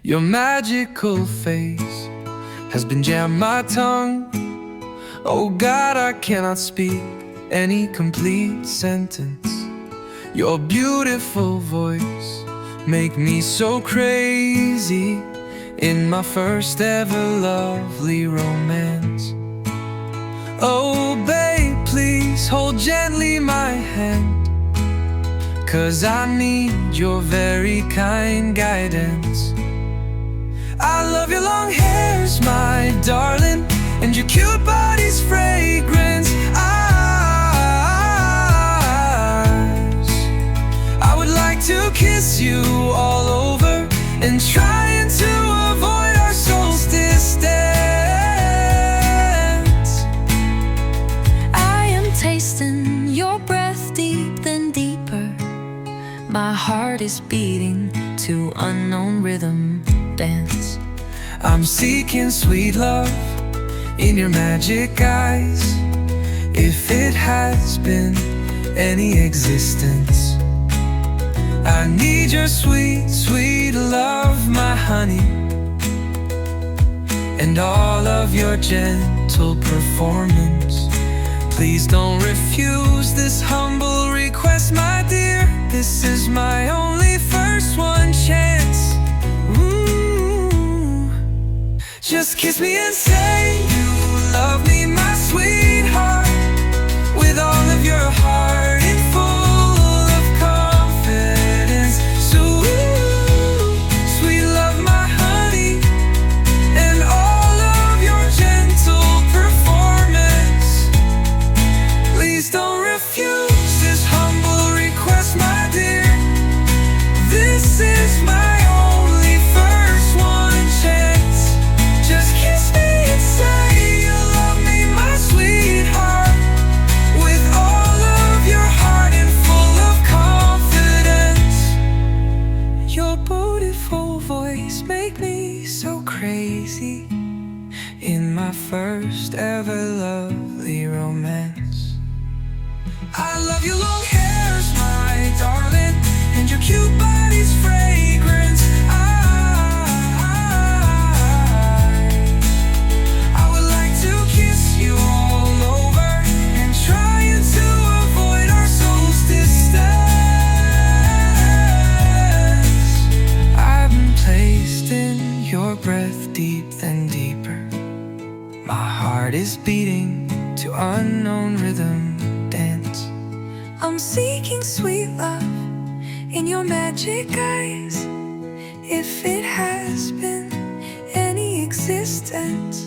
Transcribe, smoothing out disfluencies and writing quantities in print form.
Your magical face has been jammed my tongue. Oh God, I cannot speak any complete sentence. Your beautiful voice make me so crazy in my first ever lovely romance. Oh babe, please hold gently my hand, 'cause I need your very kind guidance. I love your long hairs, my darling, and your cute body's fragrance. I would like to kiss you all over and trying to avoid our souls' distance. I am tasting your breath deep and deeper. My heart is beating to unknown rhythm dance. I'm seeking sweet love in your magic eyes, if it has been any existence. I need your sweet, sweet love, my honey, and all of your gentle performance. Please don't refuse this humble request, my dear. This is my only first one chance. Ooh. Just kiss me and say you love me, my sweetheart, with all of your heart and full of confidence. So sweet love, my honey, and all of your gentle performance. Please don't refuse this humble request, my dear. This is my only first one chance. Just kiss me and say you love me, my sweetheart, with all of your heart and full of confidence. Your beautiful voice make me so crazy in my first ever lovely romance. I love your long hairs, my darling, and your cute body's fragrance. I would like to kiss you all over and trying to avoid our souls' distance. I've been placed in your breath deep and deeper. My heart is beating to unknown rhythm dance. I'm seeking sweet love in your magic eyes, if it has been any existence.